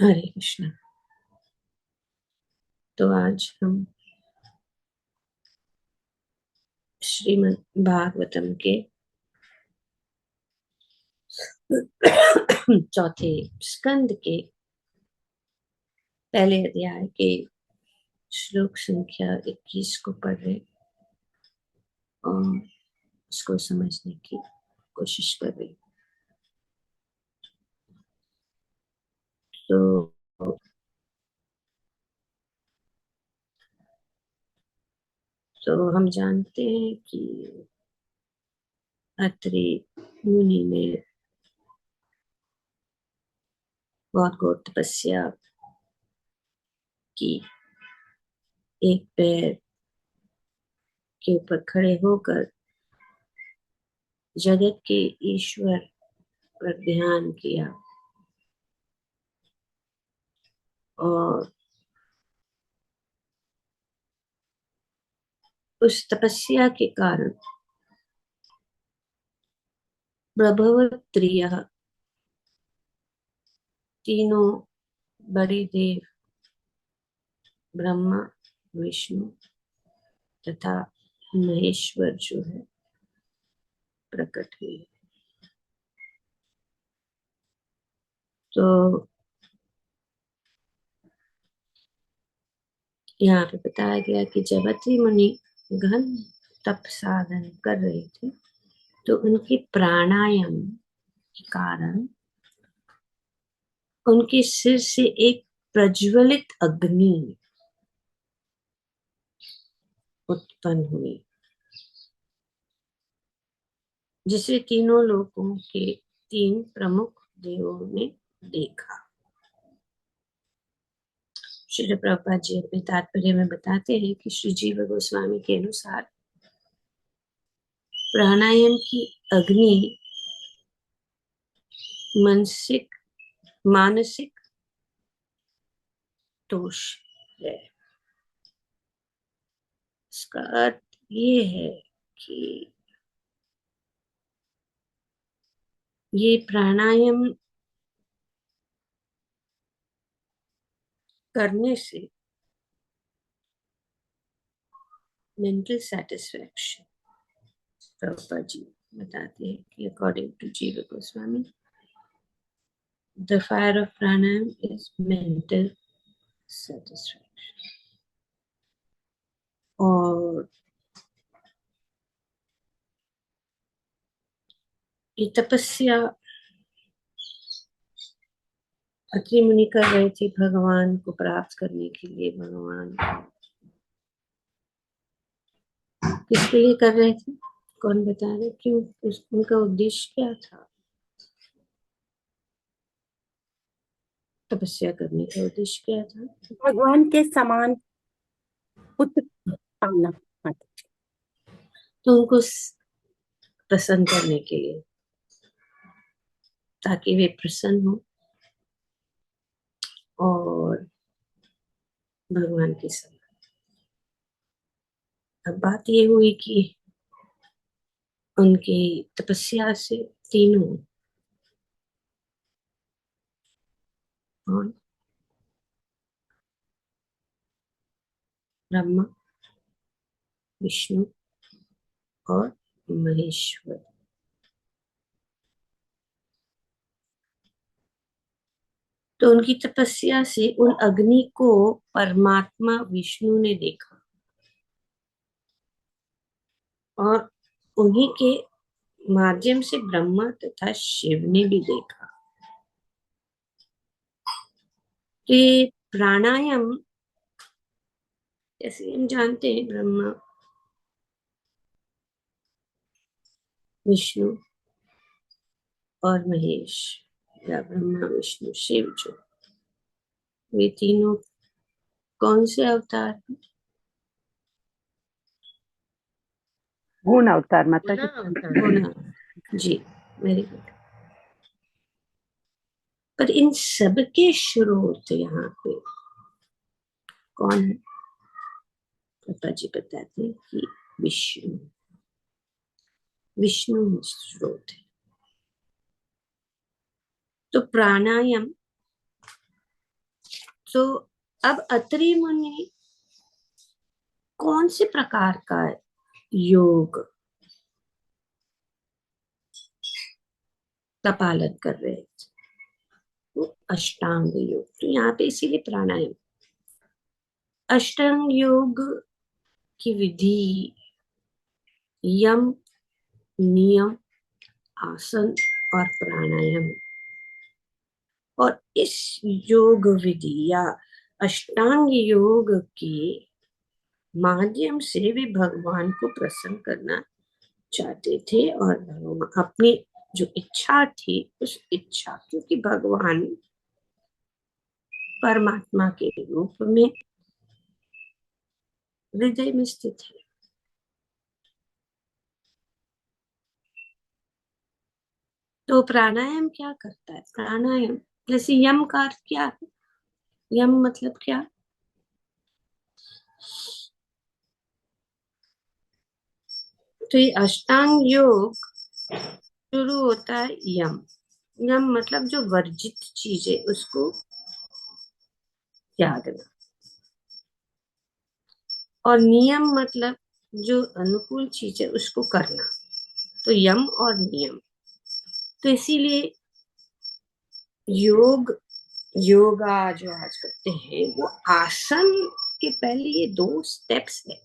हरे कृष्ण। तो आज हम श्रीमद् भागवतम के चौथे स्कंद के पहले अध्याय के श्लोक संख्या 21 को पढ़ रहे और उसको समझने की कोशिश कर रहे। तो हम जानते हैं कि अत्रि मुनि ने बहुत घोर तपस्या की, एक पैर के ऊपर खड़े होकर जगत के ईश्वर पर ध्यान किया और उस तपस्या के कारण प्रभवत्रिय तीनों बड़े देव ब्रह्मा, विष्णु तथा महेश्वर जो है प्रकट हुए। तो यहाँ पे बताया गया कि जब अत्रि मुनि गहन तप साधन कर रहे थे तो उनके प्राणायाम के कारण उनके सिर से एक प्रज्वलित अग्नि उत्पन्न हुई, जिसे तीनों लोकों के तीन प्रमुख देवों ने देखा। श्री प्रभुपाद जी अपने तात्पर्य में बताते हैं कि श्री जीव गोस्वामी के अनुसार प्राणायाम की अग्नि मानसिक दोष है। इसका अर्थ ये है कि ये प्राणायाम करने से मेंटल सेटिस्फैक्शन, प्रभुपाद जी बताते हैं कि अकॉर्डिंग टू जीव Goswami the fire of pranayama is mental satisfaction. और ये तपस्या अत्रि मुनि कर रहे थे भगवान को प्राप्त करने के लिए। भगवान किसके लिए कर रहे थे, कौन बता रहे, क्यों, उनका उद्देश्य क्या था? तपस्या करने का उद्देश्य क्या था? भगवान के समान पुत्र पाना। तो उनको प्रसन्न करने के लिए, ताकि वे प्रसन्न हो और भगवान के समान। अब बात ये हुई कि उनकी तपस्या से तीनों ब्रह्मा, विष्णु और महेश्वर, तो उनकी तपस्या से उन अग्नि को परमात्मा विष्णु ने देखा और उन्हीं के माध्यम से ब्रह्मा तथा शिव ने भी देखा कि प्राणायाम, जैसे हम जानते हैं ब्रह्मा, विष्णु और महेश, या ब्रह्मा विष्णु शिव, जो वे तीनों कौन से अवतार हैं? गुण अवतार माता गुण, जी, वेरी गुड। पर इन सब के स्रोत यहाँ पे कौन है? पापा जी बताते हैं कि विष्णु, विष्णु स्रोत है। तो प्राणायाम तो अब अत्रि मुनि कौन से प्रकार का योग का पालन कर रहे हैं? वो अष्टांग योग। तो यहाँ पे इसीलिए प्राणायाम, अष्टांग योग की विधि, यम, नियम, आसन और प्राणायाम। और इस योग विधि या अष्टांग योग के माध्यम से भी भगवान को प्रसन्न करना चाहते थे और अपनी जो इच्छा थी उस इच्छा, क्योंकि भगवान परमात्मा के रूप में हृदय में स्थित है। तो प्राणायाम क्या करता है? प्राणायाम जैसे यम का अर्थ क्या है? यम मतलब क्या? तो ये अष्टांग योग शुरू होता है यम। यम मतलब जो वर्जित चीज है उसको त्यागना, और नियम मतलब जो अनुकूल चीज है उसको करना। तो यम और नियम। तो इसीलिए योग, योगा जो आज करते हैं वो आसन के पहले ये 2 स्टेप्स है।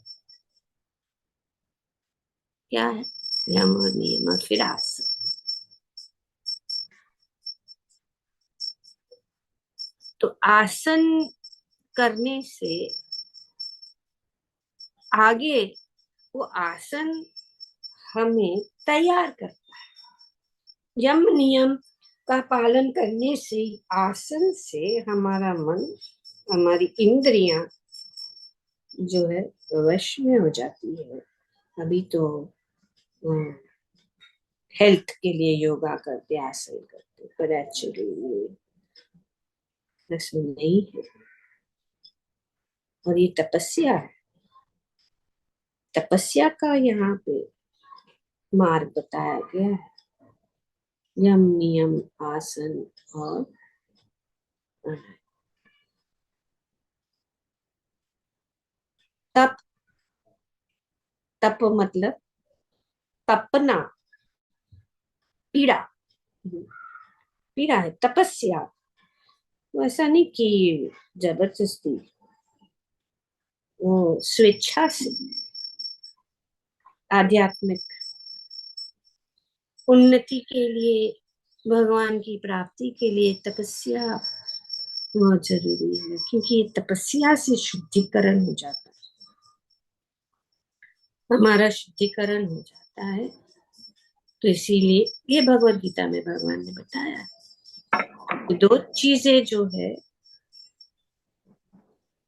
क्या है? यम और नियम और फिर आसन। तो आसन करने से आगे वो आसन हमें तैयार करता है। यम नियम का पालन करने से, आसन से हमारा मन, हमारी इंद्रियां जो है वश में हो जाती है। अभी तो हेल्थ के लिए योगा करते, आसन करते, पर एक्चुअली ऐसा नहीं है। और ये तपस्या है। तपस्या का यहाँ पे मार्ग बताया गया है। यम नियम आसन और तप। तप मतलब तपना, पीड़ा। पीड़ा है तपस्या। तो ऐसा नहीं कि जबरदस्ती, वो स्वेच्छा से आध्यात्मिक उन्नति के लिए, भगवान की प्राप्ति के लिए तपस्या बहुत जरूरी है, क्योंकि तपस्या से शुद्धिकरण हो जाता है, हमारा शुद्धिकरण हो जाता है। तो इसीलिए ये भगवत गीता में भगवान ने बताया कि 2 चीजें जो है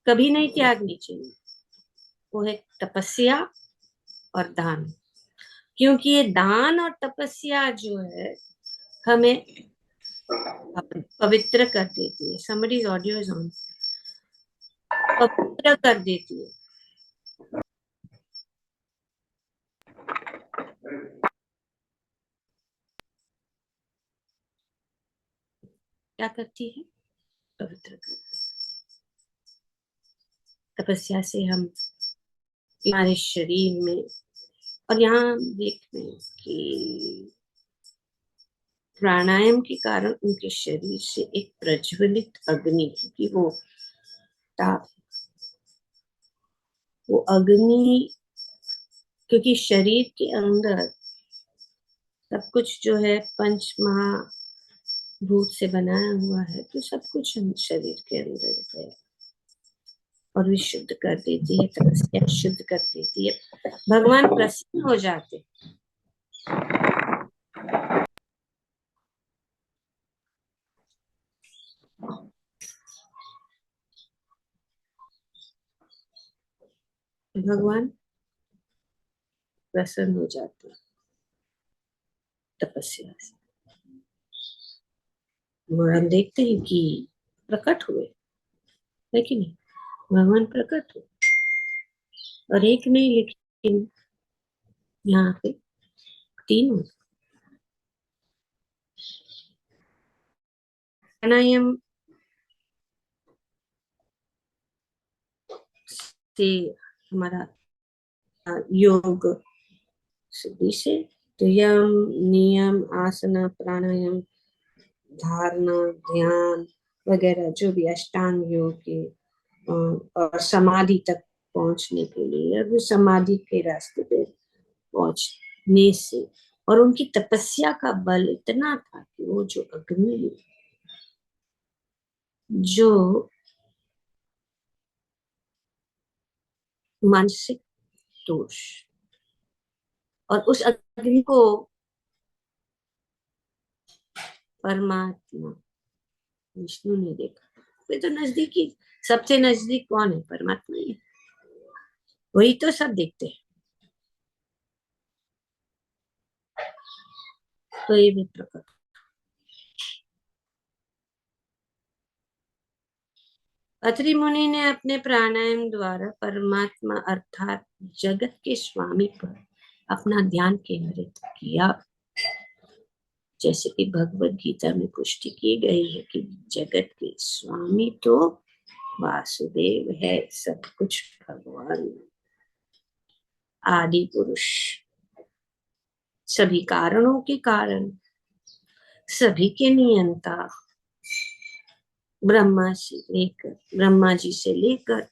कभी नहीं त्यागनी चाहिए, वो है तपस्या और दान। क्योंकि ये दान और तपस्या जो है हमें पवित्र कर देती है। somebody's audio is on। पवित्र कर देती है। क्या करती है? पवित्र कर। तपस्या से हम हमारे शरीर में, और यहाँ देख रहे हैं कि प्राणायाम के कारण उनके शरीर से एक प्रज्वलित अग्नि, क्योंकि वो ताप, वो अग्नि, क्योंकि शरीर के अंदर सब कुछ जो है पंच महाभूत से बनाया हुआ है, तो सब कुछ शरीर के अंदर है और विशुद्ध कर देती है। तपस्या शुद्ध कर देती है, भगवान प्रसन्न हो जाते। भगवान प्रसन्न हो जाते तपस्या से। और हम देखते हैं कि प्रकट हुए, है कि नहीं? भगवान प्रकट हुए, और एक नहीं लेकिन यहाँ पे 3 हुए। प्राणायाम से हमारा योग सिद्धि से, तो यम नियम आसना प्राणायाम धारणा ध्यान वगैरह जो भी अष्टांग योग के और समाधि तक पहुंचने के लिए, और वो समाधि के रास्ते पे पहुंचने से, और उनकी तपस्या का बल इतना था कि वो जो अग्नि, जो मानसिक दोष, और उस अग्नि को परमात्मा विष्णु ने देखा। वे तो नजदीकी, सबसे नजदीक कौन है? परमात्मा ही है। वही तो सब देखते हैं। तो ये भी प्रकट। अत्रि मुनि ने अपने प्राणायाम द्वारा परमात्मा अर्थात जगत के स्वामी पर अपना ध्यान केंद्रित किया। जैसे कि भगवत गीता में पुष्टि की गई है कि जगत के स्वामी तो वासुदेव है, सब कुछ भगवान, आदि पुरुष, सभी कारणों के कारण, सभी के नियंता, ब्रह्मा जी से लेकर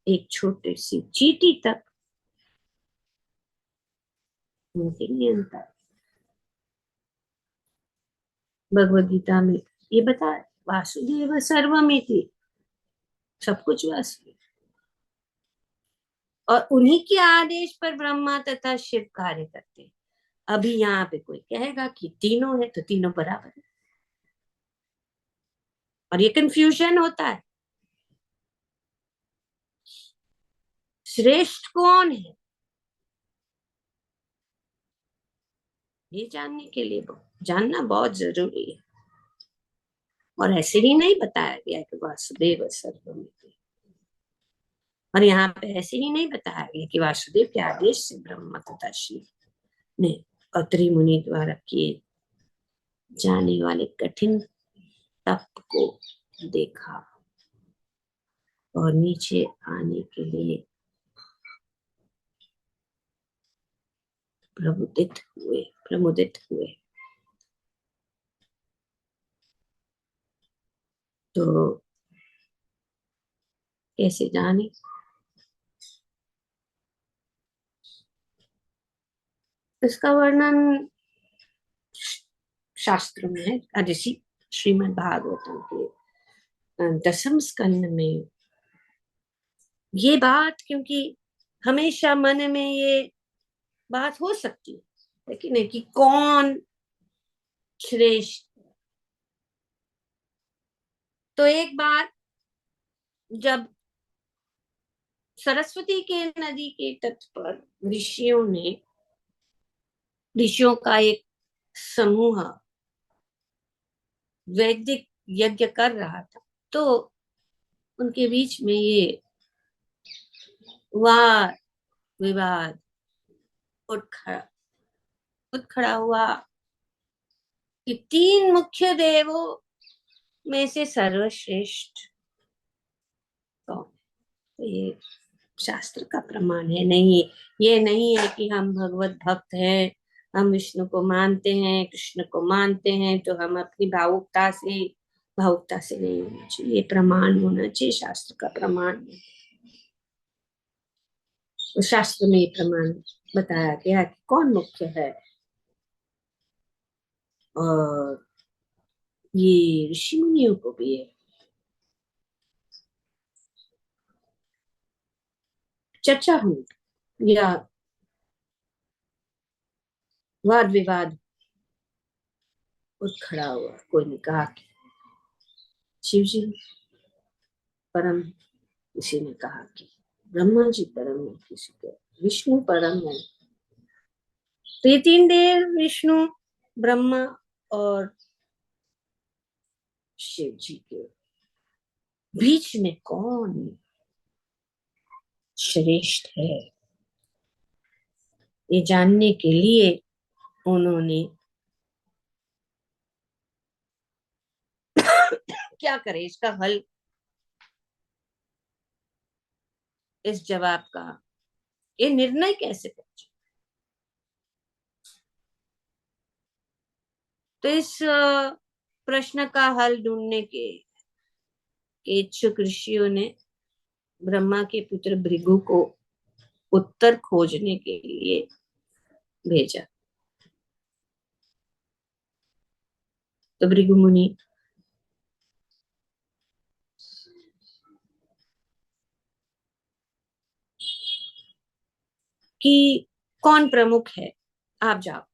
एक छोटे सी चींटी तक उनके नियंता। भगवद गीता में ये बताया, वासुदेव सर्वमिति, सब कुछ वासुदेव, और उन्हीं के आदेश पर ब्रह्मा तथा शिव कार्य करते हैं। अभी यहाँ पे कोई कहेगा कि तीनों है तो तीनों बराबर है, और ये कंफ्यूजन होता है। श्रेष्ठ कौन है ये जानने के लिए जानना बहुत जरूरी है। और ऐसे ही नहीं बताया गया कि वासुदेव सर्वमिति, और यहाँ पे ऐसे ही नहीं बताया गया कि वासुदेव के आदेश से ब्रह्मा तथा शिव ने अत्रि मुनि द्वारा किए जाने वाले कठिन तप को देखा और नीचे आने के लिए प्रमुदित हुए। तो कैसे जाने? इसका वर्णन शास्त्र में है। ऋषि श्रीमद् भागवतम के 10वें स्कंद में ये बात, क्योंकि हमेशा मन में ये बात हो सकती है, लेकिन है कि कौन श्रेष्ठ। तो एक बार जब सरस्वती के नदी के तट पर ऋषियों का एक समूह वैदिक यज्ञ कर रहा था, तो उनके बीच में ये वाद विवाद उठ खड़ा हुआ कि तीन मुख्य देवों में से सर्वश्रेष्ठ कौन? तो ये शास्त्र का प्रमाण है। नहीं, ये नहीं है कि हम भगवत भक्त हैं, हम विष्णु को मानते हैं, कृष्ण को मानते हैं, तो हम अपनी भावुकता से नहीं होना चाहिए। ये प्रमाण होना चाहिए, शास्त्र का प्रमाण। तो शास्त्र में प्रमाण बताया गया कि कौन मुख्य है, और ये ऋषि मुनियों को भी है। चर्चा हुई या वाद विवाद उठ खड़ा हुआ। कोई ने कहा कि शिव जी परम, किसी ने कहा कि ब्रह्मा जी परम है, किसी को विष्णु परम है। तो ये तीन देव विष्णु, ब्रह्मा और शिव जी के बीच में कौन श्रेष्ठ है, ये जानने के लिए उन्होंने क्या करे, इसका हल इस जवाब का, ये निर्णय कैसे पहुंचे? तो इस प्रश्न का हल ढूंढने के इच्छुक ऋषियों ने ब्रह्मा के पुत्र भृगु को उत्तर खोजने के लिए भेजा। तो भृगु मुनि कि कौन प्रमुख है, आप जाओ।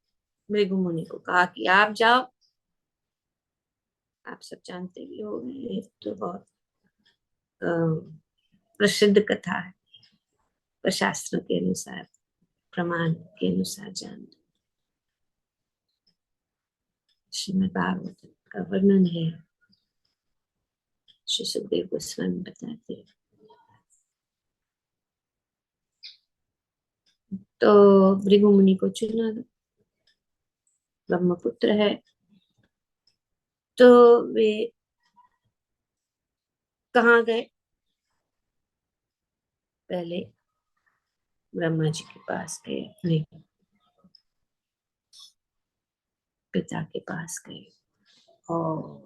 भृगु मुनि को कहा कि आप जाओ। आप सब जानते भी हो, ये तो बहुत प्रसिद्ध कथा है, पर शास्त्रों के अनुसार, प्रमाण के अनुसार जानते। श्रीमद् भागवत का वर्णन है, श्री सुखदेव गोस्वामी बताते हैं। तो भृगु मुनि को चुना, ब्रह्मपुत्र है, तो वे कहाँ गए? पहले ब्रह्मा जी के पास गए, अपने पिता के पास गए, और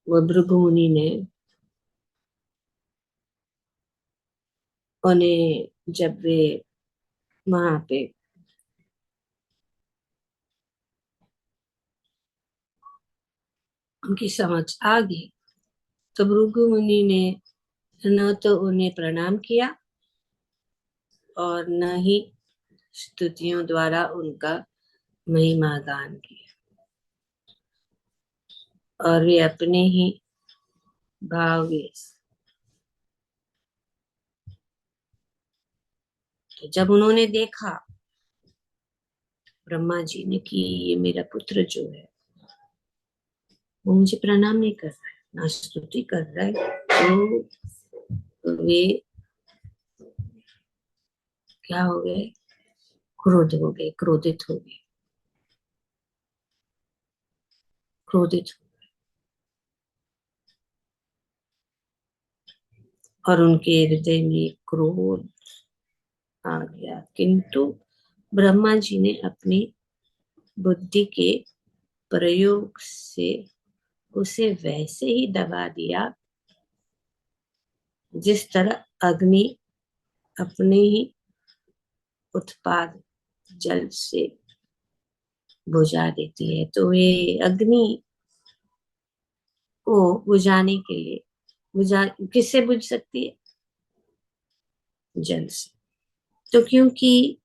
वो भृगु मुनि ने उन्हें, जब वे वहां पे उनकी समझ आ गई, तो भृगु मुनि ने न तो उन्हें प्रणाम किया और न ही स्तुतियों द्वारा उनका महिमा गान किया, और वे अपने ही भाव व्यस्त। तो जब उन्होंने देखा ब्रह्मा जी ने कि ये मेरा पुत्र जो है वो मुझे प्रणाम नहीं कर रहा है, ना स्तुति कर रहा है, तो वे क्या हो गए? क्रोध हो गए, क्रोधित हो गए, क्रोधित। और उनके हृदय में क्रोध आ गया, किंतु ब्रह्मा जी ने अपनी बुद्धि के प्रयोग से उसे वैसे ही दबा दिया जिस तरह अग्नि अपने ही उत्पाद जल से बुझा देती है। तो ये अग्नि को बुझाने के लिए, बुझा किससे बुझ सकती है? जल से। तो क्योंकि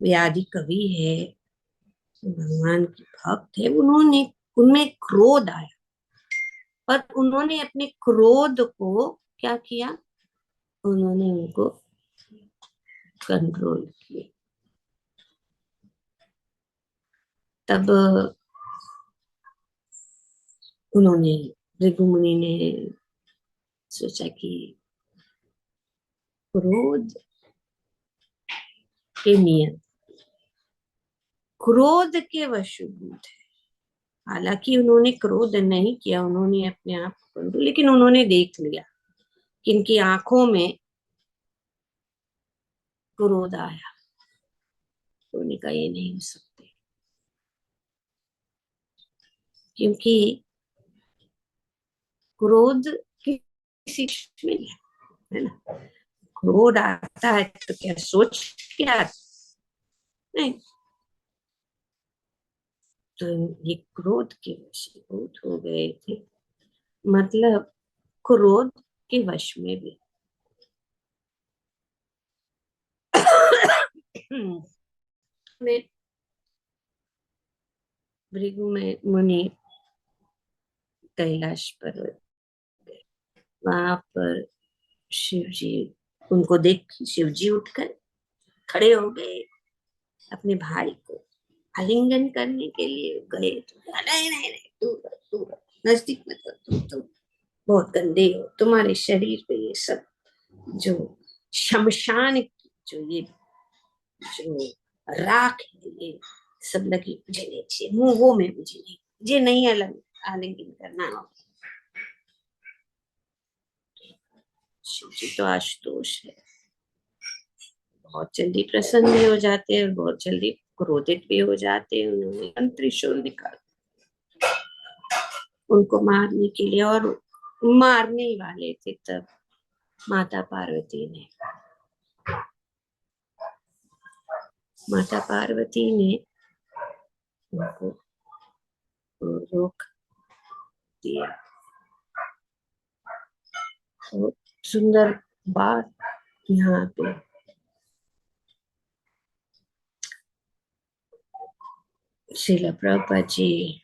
वे आदि कवि है, भगवान के भक्त है, उन्होंने, उनमें क्रोध आया, और उन्होंने अपने क्रोध को क्या किया? उन्होंने उनको कंट्रोल किया। तब उन्होंने, भृगु मुनि ने सोचा कि क्रोध के नियम, क्रोध के वशीभूत है। हालांकि उन्होंने क्रोध नहीं किया, उन्होंने अपने आप को कंट्रोल, लेकिन उन्होंने देख लिया कि इनकी आंखों में क्रोध आया, तो उन्होंने कहा ये नहीं हो सकते, क्योंकि क्रोध किसी में नहीं है ना। क्रोध आता है तो क्या सोच के आता? नहीं। तो ये क्रोध के वशीभूत हो गए थे, मतलब क्रोध के वश में भी। में भृगु में मुनि कैलाश पर्वत, वहां पर शिव जी, उनको देख शिव जी उठकर खड़े हो गए, अपने भाई को आलिंगन करने के लिए गए। तो नहीं नहीं नहीं, दूर दूर, नजदीक मत, तुम बहुत गंदे हो, तुम्हारे शरीर पे ये सब जो शमशान की जो ये जो राख है, ये सब लगी मुझे नहीं चाहिए, वो में मुझे नहीं अलग आलिंगन करना। शिव जी तो आशुतोष है, बहुत जल्दी प्रसन्न भी हो जाते हैं और बहुत जल्दी क्रोधित भी हो जाते हैं। उन्होंने त्रिशूल निकाला उनको मारने के लिए, और मारने ही वाले थे तब माता पार्वती ने उनको रोक दिया। तो सुंदर बात यहाँ पे श्रील प्रभुपाद जी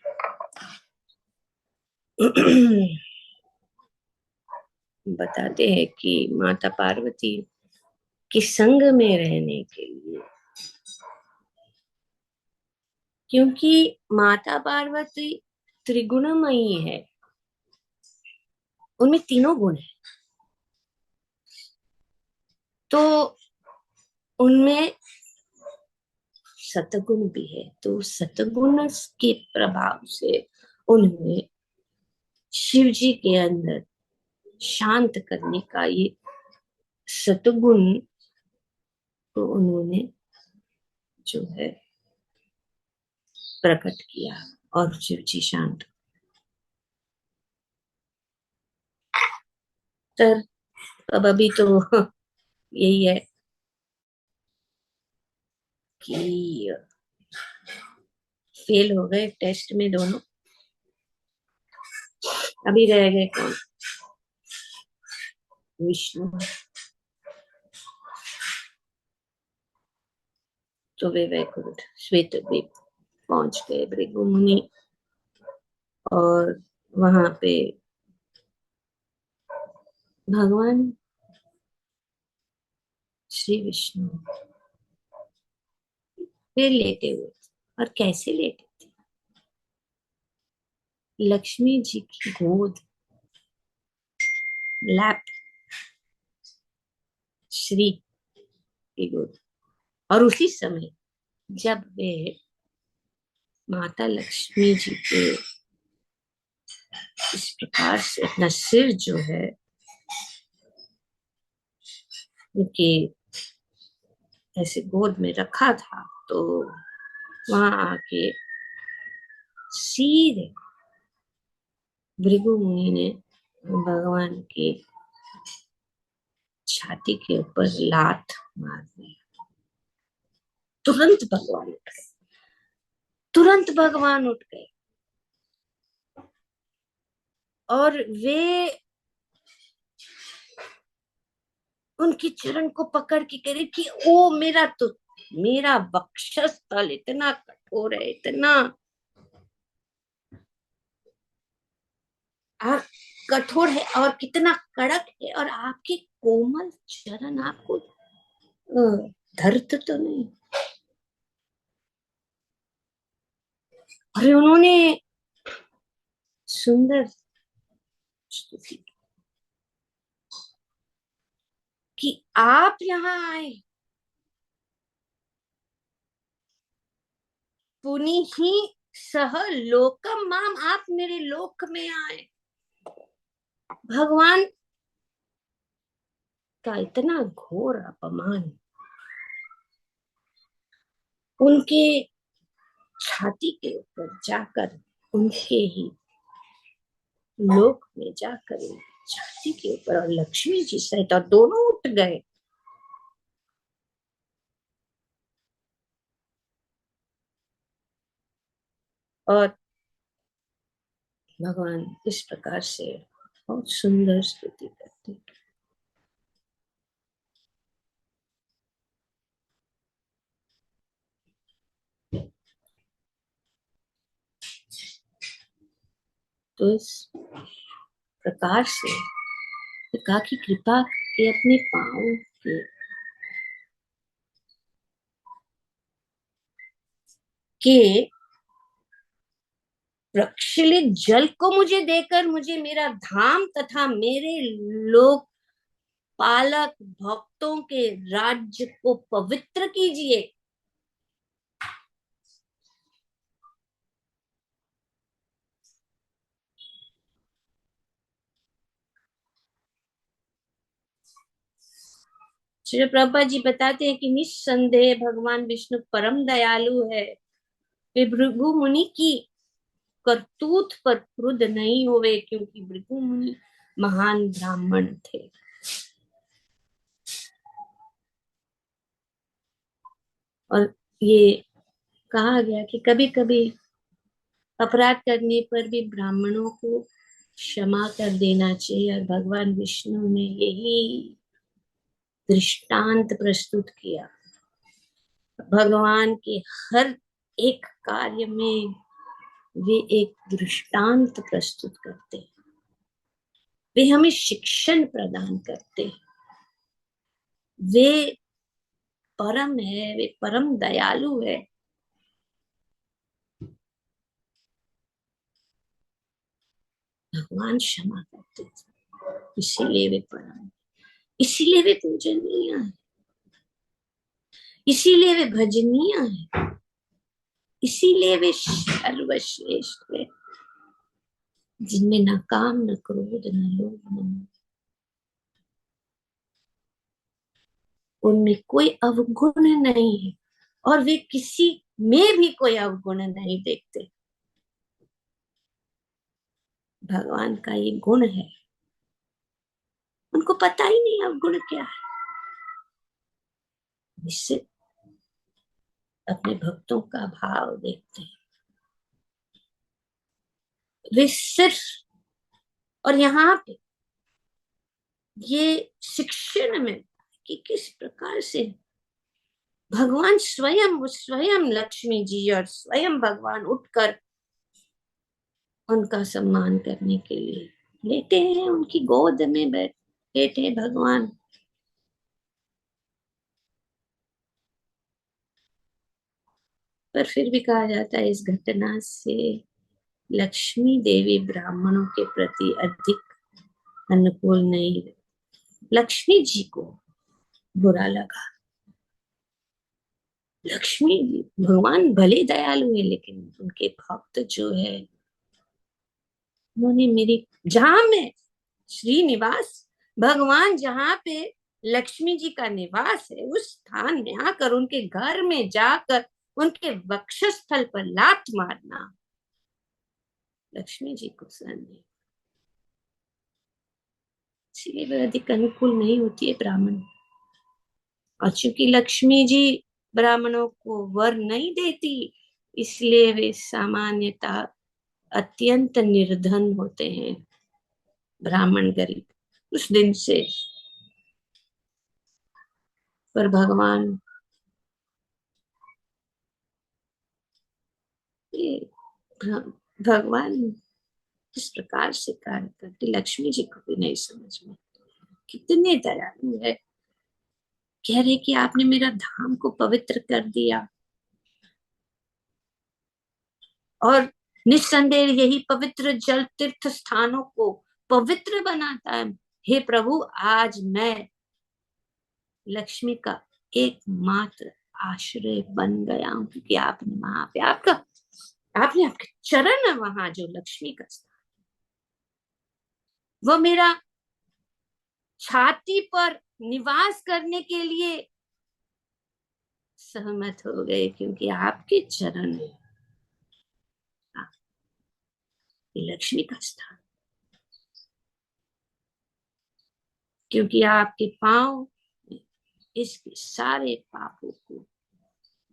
बताते हैं कि माता पार्वती के संग में रहने के लिए, क्योंकि माता पार्वती त्रिगुणमयी है, उनमें तीनों गुण है, तो उनमें सतगुण भी है। तो सतगुण के प्रभाव से उन्होंने शिव जी के अंदर शांत करने का ये सतगुण को उन्होंने जो है प्रकट किया और शिव जी शांत। तर अब अभी तो यही है कि फेल हो गए टेस्ट में दोनों। अभी रह गए कौन? विष्णु। तो वे वैकुंठ श्वेत द्वीप पहुंच गए भृगु मुनि, और वहां पे भगवान श्री विष्णु फिर लेटे हुए थे। और कैसे लेटे थे? लक्ष्मी जी की गोद, लैप, श्री की गोद। और उसी समय जब वे माता लक्ष्मी जी के इस प्रकार से अपना सिर जो है उनके ऐसे गोद में रखा था, तो वहां आके सीधे भृगु मुनि ने भगवान की छाती के ऊपर लात मार दी। तुरंत भगवान उठ गए, तुरंत भगवान उठ गए, और वे उनके चरण को पकड़ के कह रहे कि ओ मेरा वक्षस्थल इतना कठोर है, इतना कठोर है और कितना कड़क है, और आपके कोमल चरण आपको दर्द तो नहीं? और उन्होंने सुंदर स्तुति कि आप यहाँ आए, पुनि ही सह लोकम माम, आप मेरे लोक में आए। भगवान का इतना घोर अपमान उनके छाती के ऊपर जाकर, उनके ही लोक में जाकर छाती के ऊपर, और लक्ष्मी जी सहित, और दोनों उठ गए। और भगवान इस प्रकार से बहुत सुंदर स्तुति करते। तो इस प्रकार से पिता की कृपा के अपने पांव के प्रक्षालित जल को मुझे देकर मुझे मेरा धाम तथा मेरे लोक पालक भक्तों के राज्य को पवित्र कीजिए। श्री प्रभुपाद जी बताते हैं कि निस्संदेह भगवान विष्णु परम दयालु है। वे भृगु मुनि की करतूत पर क्रुद्ध नहीं हुए, क्योंकि भृगु मुनि महान ब्राह्मण थे। और ये कहा गया कि कभी कभी अपराध करने पर भी ब्राह्मणों को क्षमा कर देना चाहिए, और भगवान विष्णु ने यही दृष्टांत प्रस्तुत किया। भगवान के हर एक कार्य में वे एक दृष्टांत प्रस्तुत करते हैं, वे हमें शिक्षण प्रदान करते हैं। वे परम है, वे परम दयालु है। भगवान क्षमा करते थे, इसीलिए वे परम, इसीलिए वे पूजनीय है, इसीलिए वे भजनीय है, इसीलिए वे सर्वश्रेष्ठ है, जिनमें न काम न क्रोध न लोभ न मोह। उनमें कोई अवगुण नहीं है, और वे किसी में भी कोई अवगुण नहीं देखते। भगवान का ये गुण है, उनको पता ही नहीं अवगुण क्या है। इससे अपने भक्तों का भाव देखते हैं। वे सिर्फ, और यहाँ पे ये शिक्षण में कि किस प्रकार से भगवान स्वयं लक्ष्मी जी और स्वयं भगवान उठकर उनका सम्मान करने के लिए लेटे हैं, उनकी गोद में बैठे भगवान। पर फिर भी कहा जाता है इस घटना से लक्ष्मी देवी ब्राह्मणों के प्रति अधिक अनुकूल नहीं रही। लक्ष्मी जी को बुरा लगा। लक्ष्मी जी, भगवान भले दयालु है, लेकिन उनके भक्त जो है, उन्होंने मेरी, जहां मैं श्रीनिवास, भगवान जहां पे लक्ष्मी जी का निवास है, उस स्थान में आकर, उनके घर में जाकर उनके वक्षस्थल पर लात मारना लक्ष्मी जी को सहन नहीं, इसलिए वे अधिक अनुकूल नहीं होती है ब्राह्मण। और चूंकि लक्ष्मी जी ब्राह्मणों को वर नहीं देती, इसलिए वे सामान्यतः अत्यंत निर्धन होते हैं, ब्राह्मण गरीब उस दिन से। पर भगवान ये भगवान किस प्रकार से कार्य करते, लक्ष्मी जी को भी नहीं समझ में। कितने दयालु है, कह रहे कि आपने मेरा धाम को पवित्र कर दिया, और निस्संदेह यही पवित्र जल तीर्थ स्थानों को पवित्र बनाता है। हे प्रभु, आज मैं लक्ष्मी का एकमात्र आश्रय बन गया हूं, क्योंकि आपने वहां पे आपने आपके चरण है वहां, जो लक्ष्मी का स्थान, वो मेरा छाती पर निवास करने के लिए सहमत हो गए, क्योंकि आपके चरण है लक्ष्मी का स्थान, क्योंकि आपके पांव इसके सारे पापों को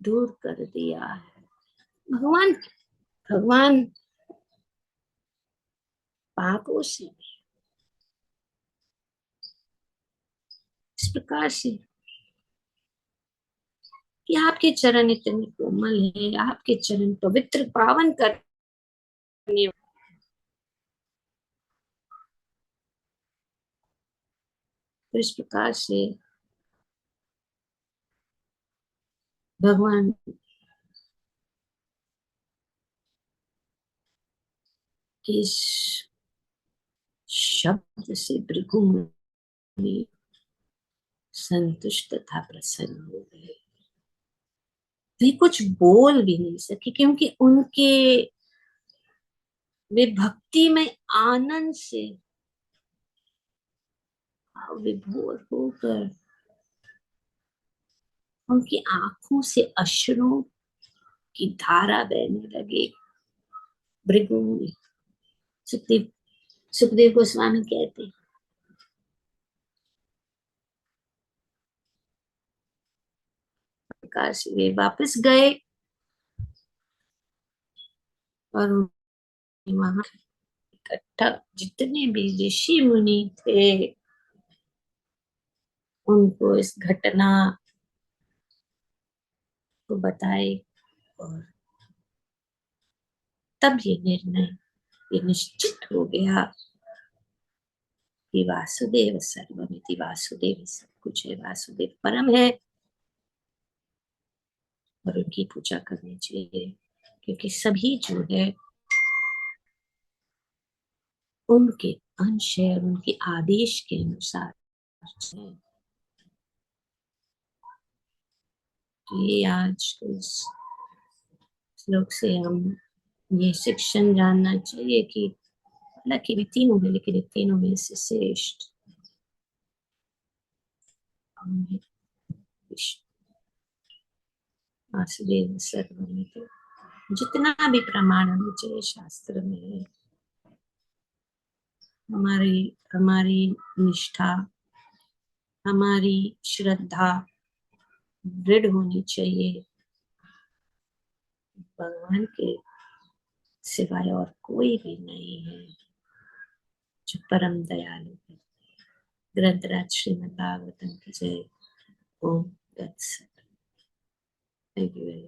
दूर कर दिया है। भगवान भगवान पापों से इस प्रकार से कि आपके चरण इतने कोमल है, आपके चरण पवित्र पावन करने, तो इस प्रकार से भगवान के इस शब्द से भृगु मुनि संतुष्ट तथा प्रसन्न हो गए। वे कुछ बोल भी नहीं सके, क्योंकि उनके वे भक्ति में आनंद से विभोर होकर उनकी आंखों से अश्रुओं की धारा बहने लगे। भृगु मुनि, सुखदेव सुखदेव गोस्वामी कहते हैं, काशी वे वापस गए और वहां इकट्ठा जितने भी ऋषि मुनि थे उनको इस घटना को बताए और तब ये निश्चित हो गया कि वासुदेव सर्वमिति, वासुदेव ही सब कुछ है, वासुदेव परम है और उनकी पूजा करनी चाहिए, क्योंकि सभी जो है उनके अंश है, उनके आदेश के अनुसार है। तो ये आज इस श्लोक से हम ये शिक्षण जानना चाहिए कि हालांकि भी तीनों है, लेकिन तीनों में से श्रेष्ठ वासुदेव सर्वमिति। जितना भी प्रमाण हमें चाहिए शास्त्र में है, हमारी हमारी निष्ठा, हमारी श्रद्धा दृढ़ होनी चाहिए। भगवान के सिवाय और कोई भी नहीं है जो परम दयालु है। ग्रंथराज श्रीमद् भागवतम की जय। ओम तत्सत। Thank you.